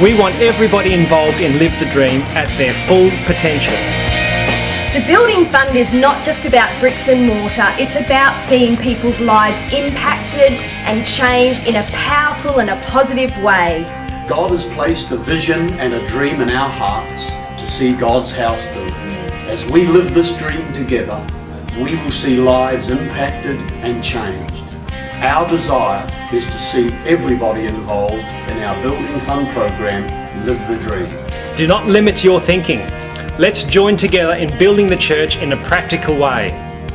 We want everybody involved in Live the Dream at their full potential. The Building Fund is not just about bricks and mortar, it's about seeing people's lives impacted and changed in a powerful and a positive way. God has placed a vision and a dream in our hearts to see God's house built. As we live this dream together, we will see lives impacted and changed. Our desire is to see everybody involved in our Building Fund program live the dream. Do not limit your thinking. Let's join together in building the church in a practical way.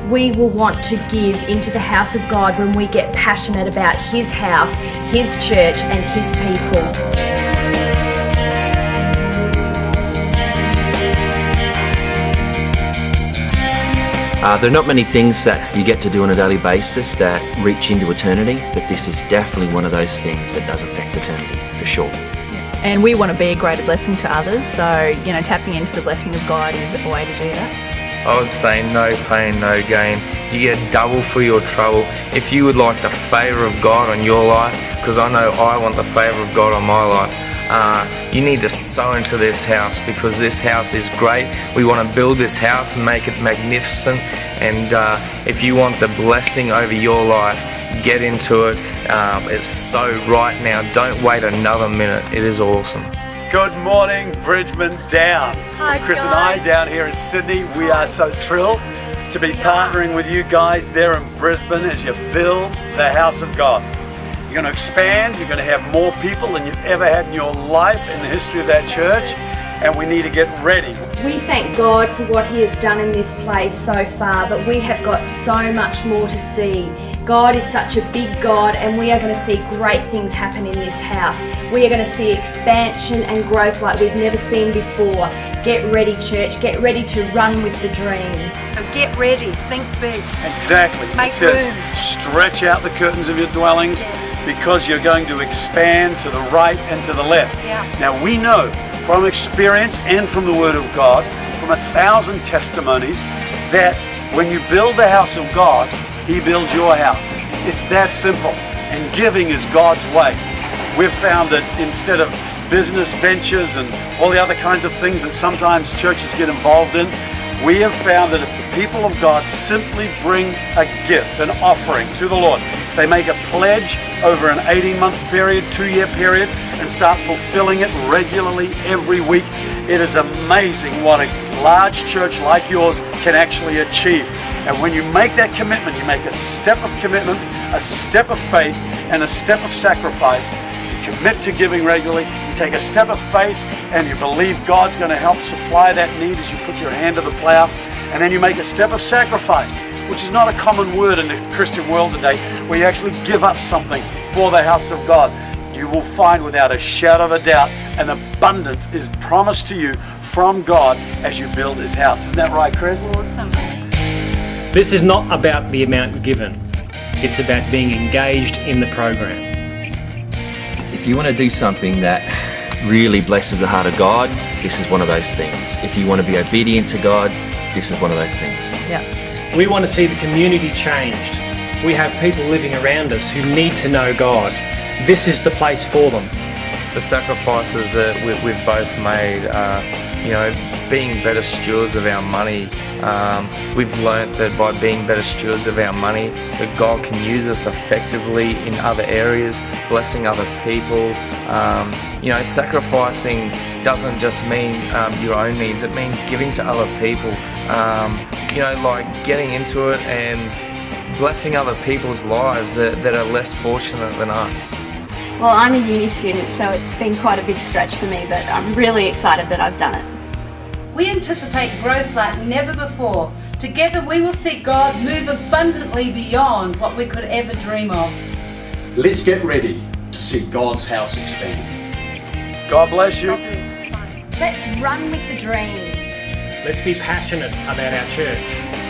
We will want to give into the house of God when we get passionate about His house, His church and His people. There are not many things that you get to do on a daily basis that reach into eternity, but this is definitely one of those things that does affect eternity, for sure. And we want to be a greater blessing to others, so, tapping into the blessing of God is a way to do that. I would say no pain, no gain. You get double for your trouble. If you would like the favour of God on your life, because I know I want the favour of God on my life, you need to sow into this house, because this house is great. We want to build this house and make it magnificent, and if you want the blessing over your life, get into it. It's so right now. Don't wait another minute. It is awesome. Good morning, Bridgeman Downs. Hi, Chris and guys. I down here in Sydney. We are so thrilled to be partnering with you guys there in Brisbane as you build the house of God. You're going to expand, you're going to have more people than you've ever had in your life in the history of that church, and we need to get ready. We thank God for what He has done in this place so far, but we have got so much more to see. God is such a big God, and we are going to see great things happen in this house. We are going to see expansion and growth like we've never seen before. Get ready, church. Get ready to run with the dream. So get ready. Think big. Exactly. Make it says, room. stretch out the curtains of your dwellings, because you're going to expand to the right and to the left. Yeah. Now we know from experience and from the Word of God, from 1,000 testimonies, that when you build the house of God, He builds your house. It's that simple. And giving is God's way. We've found that instead of business ventures and all the other kinds of things that sometimes churches get involved in, we have found that if the people of God simply bring a gift, an offering to the Lord, they make a pledge over an 18-month period, 2-year period, and start fulfilling it regularly every week, it is amazing what a large church like yours can actually achieve. And when you make that commitment, you make a step of commitment, a step of faith, and a step of sacrifice. You commit to giving regularly, you take a step of faith, and you believe God's going to help supply that need as you put your hand to the plow. And then you make a step of sacrifice, which is not a common word in the Christian world today, where you actually give up something for the house of God. You will find without a shadow of a doubt an abundance is promised to you from God as you build His house. Isn't that right, Chris? Awesome. This is not about the amount given. It's about being engaged in the program. If you want to do something that really blesses the heart of God, this is one of those things. If you want to be obedient to God, this is one of those things. Yeah. We want to see the community changed. We have people living around us who need to know God. This is the place for them. The sacrifices that we've both made, being better stewards of our money. We've learnt that by being better stewards of our money, that God can use us effectively in other areas, blessing other people. Sacrificing doesn't just mean your own needs, it means giving to other people. Like getting into it and blessing other people's lives that are less fortunate than us. Well, I'm a uni student, so it's been quite a big stretch for me, but I'm really excited that I've done it. We anticipate growth like never before. Together we will see God move abundantly beyond what we could ever dream of. Let's get ready to see God's house expand. God bless you. Let's run with the dream. Let's be passionate about our church.